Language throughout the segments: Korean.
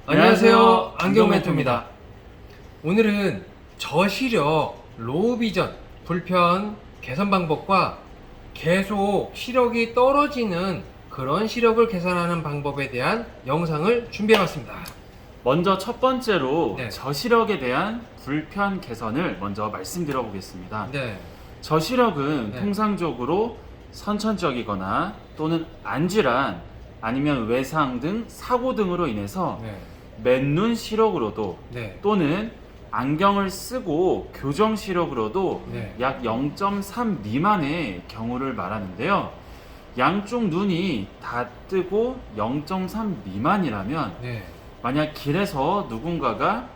안녕하세요. 안경멘토입니다. 오늘은 저시력, 로우비전, 불편 개선 방법과 계속 시력이 떨어지는 그런 시력을 개선하는 방법에 대한 영상을 준비해봤습니다. 먼저 첫 번째로 네. 저시력에 대한 불편 개선을 먼저 말씀드려 보겠습니다. 네, 저시력은 네. 통상적으로 선천적이거나 또는 안질환 아니면 외상 등 사고 등으로 인해서 네, 맨눈 시력으로도 네, 또는 안경을 쓰고 교정 시력으로도 네. 약 0.3 미만의 경우를 말하는데요. 양쪽 눈이 다 뜨고 0.3 미만이라면 네. 만약 길에서 누군가가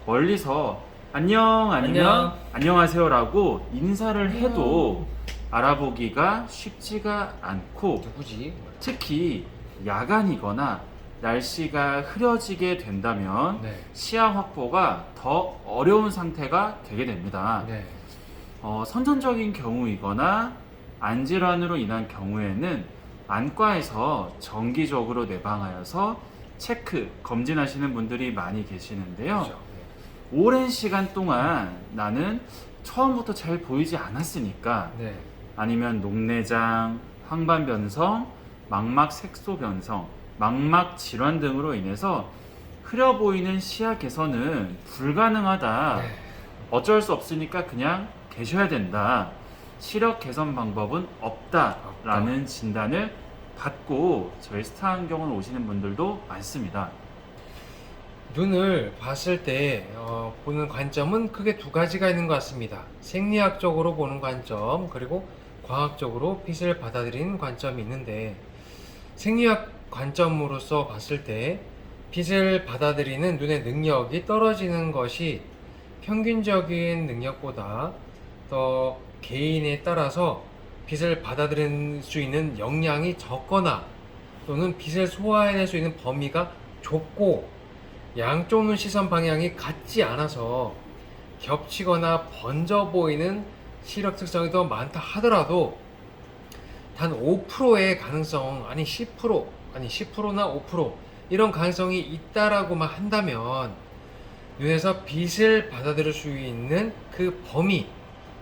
멀리서 안녕 아니면 안녕. 안녕하세요라고 인사를 해도 알아보기가 쉽지가 않고, 누구지? 특히 야간이거나 날씨가 흐려지게 된다면 네, 시야 확보가 더 어려운 상태가 되게 됩니다. 네, 선천적인 경우이거나 안질환으로 인한 경우에는 안과에서 정기적으로 내방하여서 체크, 검진하시는 분들이 많이 계시는데요. 그렇죠. 오랜 시간 동안 나는 처음부터 잘 보이지 않았으니까, 네, 아니면 녹내장, 황반변성, 망막 색소 변성, 망막 질환 등으로 인해서 흐려 보이는 시야 개선은 불가능하다. 네. 어쩔 수 없으니까 그냥 계셔야 된다. 시력 개선 방법은 없다라는 진단을 받고 저희 스타안경을 오시는 분들도 많습니다. 눈을 봤을 때 보는 관점은 크게 두 가지가 있는 것 같습니다. 생리학적으로 보는 관점, 그리고 과학적으로 빛을 받아들이는 관점이 있는데, 생리학 관점으로서 봤을 때 빛을 받아들이는 눈의 능력이 떨어지는 것이 평균적인 능력보다 더 개인에 따라서 빛을 받아들일 수 있는 역량이 적거나, 또는 빛을 소화해낼 수 있는 범위가 좁고 양쪽 눈 시선 방향이 같지 않아서 겹치거나 번져 보이는 시력 특성이 더 많다 하더라도 단 5%의 가능성, 아니 10%, 아니 10%나 5% 이런 가능성이 있다라고만 한다면 눈에서 빛을 받아들일 수 있는 그 범위,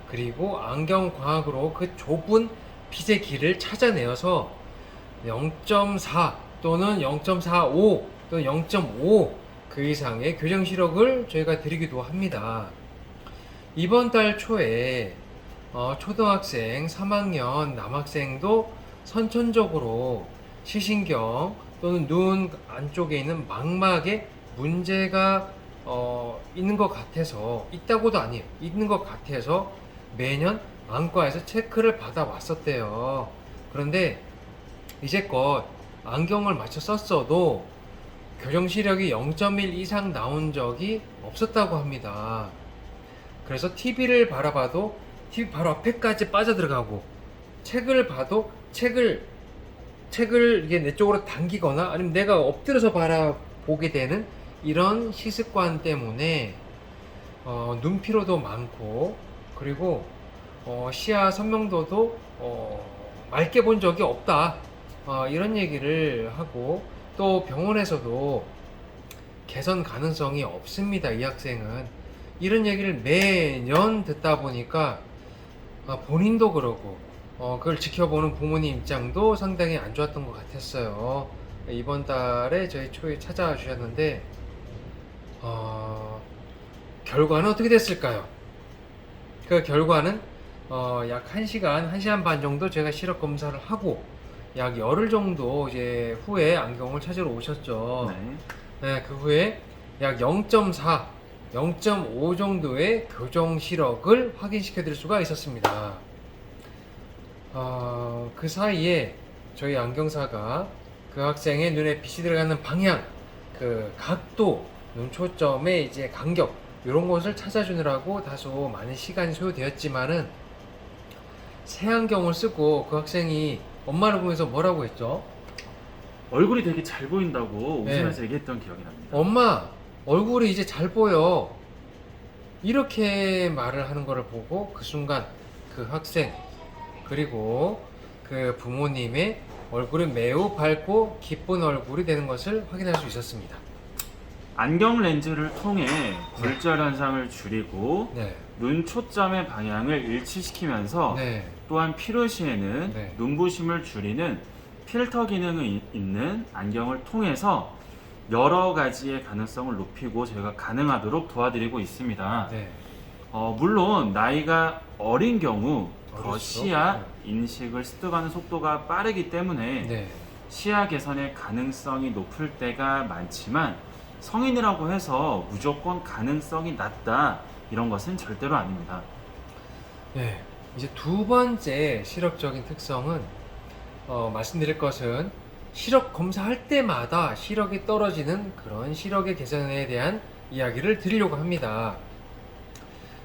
그리고 안경 광학으로 그 좁은 빛의 길을 찾아내어서 0.4 또는 0.45 또는 0.5 그 이상의 교정 시력을 저희가 드리기도 합니다. 이번 달 초에 초등학생 3학년 남학생도 선천적으로 시신경 또는 눈 안쪽에 있는 망막에 문제가 있는 것 같아서, 있다고도 아니에요, 있는 것 같아서 매년 안과에서 체크를 받아 왔었대요. 그런데 이제껏 안경을 맞춰 썼어도 교정 시력이 0.1 이상 나온 적이 없었다고 합니다. 그래서 TV를 바라봐도 TV 바로 앞에까지 빠져들어가고, 책을 봐도 책을 이게 내 쪽으로 당기거나 아니면 내가 엎드려서 바라보게 되는 이런 시습관 때문에 눈 피로도 많고, 그리고 시야 선명도도 맑게 본 적이 없다, 이런 얘기를 하고, 또 병원에서도 개선 가능성이 없습니다, 이 학생은. 이런 얘기를 매년 듣다 보니까 본인도 그러고 그걸 지켜보는 부모님 입장도 상당히 안 좋았던 것 같았어요. 이번 달에 저희 초에 찾아와 주셨는데 결과는 어떻게 됐을까요? 그 결과는 약 1시간, 1시간 반 정도 제가 시력 검사를 하고 약 열흘 정도 이제 후에 안경을 찾으러 오셨죠. 네, 그 후에 약 0.4, 0.5 정도의 교정 시력을 확인시켜 드릴 수가 있었습니다. 그 사이에 저희 안경사가 그 학생의 눈에 빛이 들어가는 방향, 그 각도, 눈 초점의 이제 간격, 이런 것을 찾아주느라고 다소 많은 시간이 소요되었지만은, 새 안경을 쓰고 그 학생이 엄마를 보면서 뭐라고 했죠? 얼굴이 되게 잘 보인다고 네. 웃으면서 얘기했던 기억이 납니다. 엄마, 얼굴이 이제 잘 보여, 이렇게 말을 하는 것을 보고 그 순간 그 학생, 그리고 그 부모님의 얼굴이 매우 밝고 기쁜 얼굴이 되는 것을 확인할 수 있었습니다. 안경 렌즈를 통해 굴절 현상을 줄이고 네. 눈 초점의 방향을 일치시키면서 네. 또한 필요시에는 네. 눈부심을 줄이는 필터 기능이 있는 안경을 통해서 여러 가지의 가능성을 높이고 저희가 가능하도록 도와드리고 있습니다. 네. 물론 나이가 어린 경우 더 어릴수록? 시야 인식을 습득하는 속도가 빠르기 때문에 네. 시야 개선의 가능성이 높을 때가 많지만 성인이라고 해서 무조건 가능성이 낮다 이런 것은 절대로 아닙니다. 네. 이제 두 번째 시력적인 특성은 말씀드릴 것은 시력 검사할 때마다 시력이 떨어지는 그런 시력의 개선에 대한 이야기를 드리려고 합니다.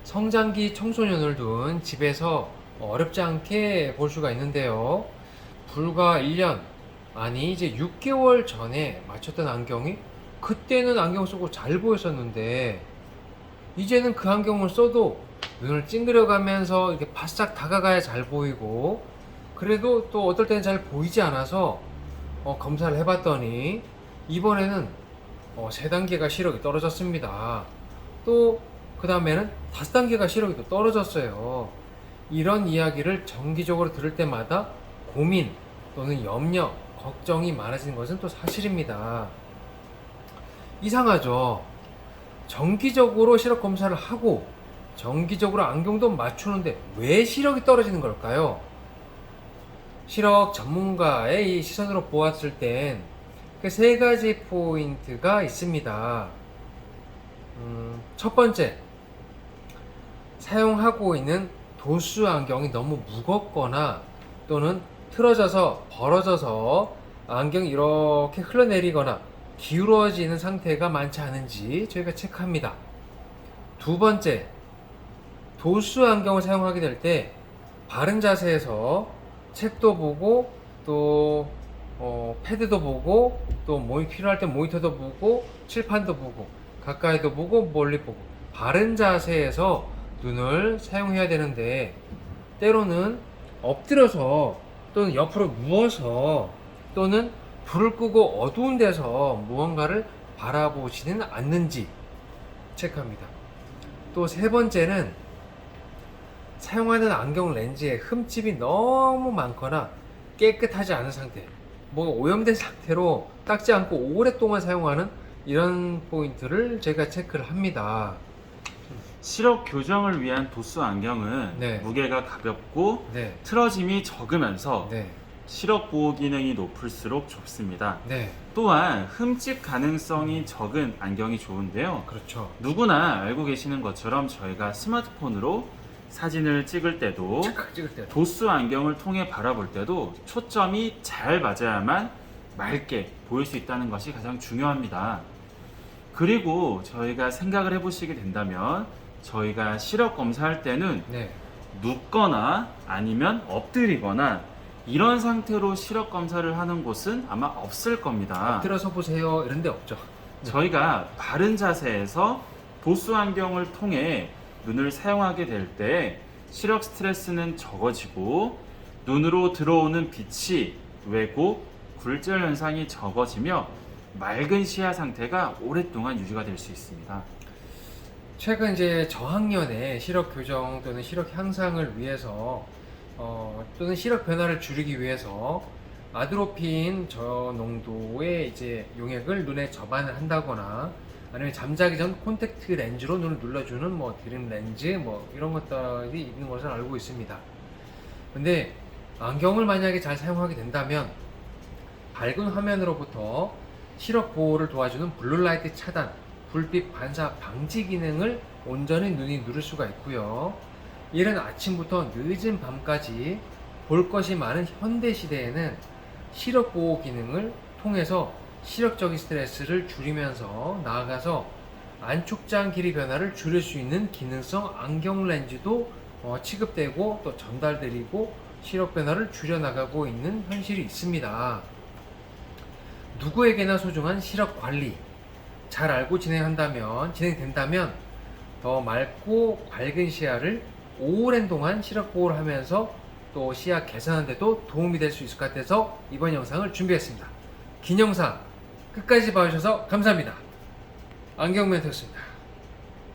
성장기 청소년을 둔 집에서 어렵지 않게 볼 수가 있는데요. 불과 1년, 아니 이제 6개월 전에 맞췄던 안경이 그때는 안경 쓰고 잘 보였었는데 이제는 그 안경을 써도 눈을 찡그려가면서 이렇게 바싹 다가가야 잘 보이고 그래도 또 어떨 때는 잘 보이지 않아서 검사를 해봤더니 이번에는 3단계가 시력이 떨어졌습니다. 또 그 다음에는 5단계가 시력이 또 떨어졌어요. 이런 이야기를 정기적으로 들을 때마다 고민 또는 염려, 걱정이 많아지는 것은 또 사실입니다. 이상하죠? 정기적으로 시력 검사를 하고 정기적으로 안경도 맞추는데 왜 시력이 떨어지는 걸까요? 시력 전문가의 이 시선으로 보았을 땐 그 3가지 포인트가 있습니다. 첫 번째, 사용하고 있는 도수 안경이 너무 무겁거나 또는 틀어져서 벌어져서 안경이 이렇게 흘러내리거나 기울어지는 상태가 많지 않은지 저희가 체크합니다. 두 번째, 도수 안경을 사용하게 될 때 바른 자세에서 책도 보고 또 패드도 보고 또 필요할 때 모니터도 보고 칠판도 보고 가까이도 보고 멀리 보고 바른 자세에서 눈을 사용해야 되는데 때로는 엎드려서 또는 옆으로 누워서 또는 불을 끄고 어두운 데서 무언가를 바라보지는 않는지 체크합니다. 또 3번째는 사용하는 안경 렌즈에 흠집이 너무 많거나 깨끗하지 않은 상태, 오염된 상태로 닦지 않고 오랫동안 사용하는 이런 포인트를 제가 체크를 합니다. 시력 교정을 위한 도수 안경은 네. 무게가 가볍고 네. 틀어짐이 적으면서 네. 시력 보호 기능이 높을수록 좋습니다. 네. 또한 흠집 가능성이 적은 안경이 좋은데요. 그렇죠. 누구나 알고 계시는 것처럼 저희가 스마트폰으로 사진을 찍을 때도 착각 찍을 때. 도수 안경을 통해 바라볼 때도 초점이 잘 맞아야만 맑게 보일 수 있다는 것이 가장 중요합니다. 그리고 저희가 생각을 해보시게 된다면 저희가 시력 검사할 때는 네. 눕거나 아니면 엎드리거나 이런 상태로 시력 검사를 하는 곳은 아마 없을 겁니다. 엎드려서 보세요. 이런 데 없죠. 네. 저희가 바른 자세에서 도수 안경을 통해 눈을 사용하게 될 때 시력 스트레스는 적어지고 눈으로 들어오는 빛이 왜곡, 굴절 현상이 적어지며 맑은 시야 상태가 오랫동안 유지가 될 수 있습니다. 최근 이제 저학년의 시력 교정 또는 시력 향상을 위해서 또는 시력 변화를 줄이기 위해서 아드로핀 저농도의 이제 용액을 눈에 접안을 한다거나 아니면 잠자기 전 콘택트 렌즈로 눈을 눌러주는 드림 렌즈 이런 것들이 있는 것을 알고 있습니다. 근데 안경을 만약에 잘 사용하게 된다면 밝은 화면으로부터 시력 보호를 도와주는 블루라이트 차단, 불빛 반사 방지 기능을 온전히 눈이 누릴 수가 있고요. 이른 아침부터 늦은 밤까지 볼 것이 많은 현대 시대에는 시력 보호 기능을 통해서 시력적인 스트레스를 줄이면서 나아가서 안촉장 길이 변화를 줄일 수 있는 기능성 안경 렌즈도 취급되고 또 전달드리고 시력 변화를 줄여나가고 있는 현실이 있습니다. 누구에게나 소중한 시력 관리 잘 알고 진행된다면 더 맑고 밝은 시야를 오랜 동안 시력 보호를 하면서 또 시야 개선하는 데도 도움이 될 수 있을 것 같아서 이번 영상을 준비했습니다. 긴 영상 끝까지 봐주셔서 감사합니다. 안경 멘트였습니다.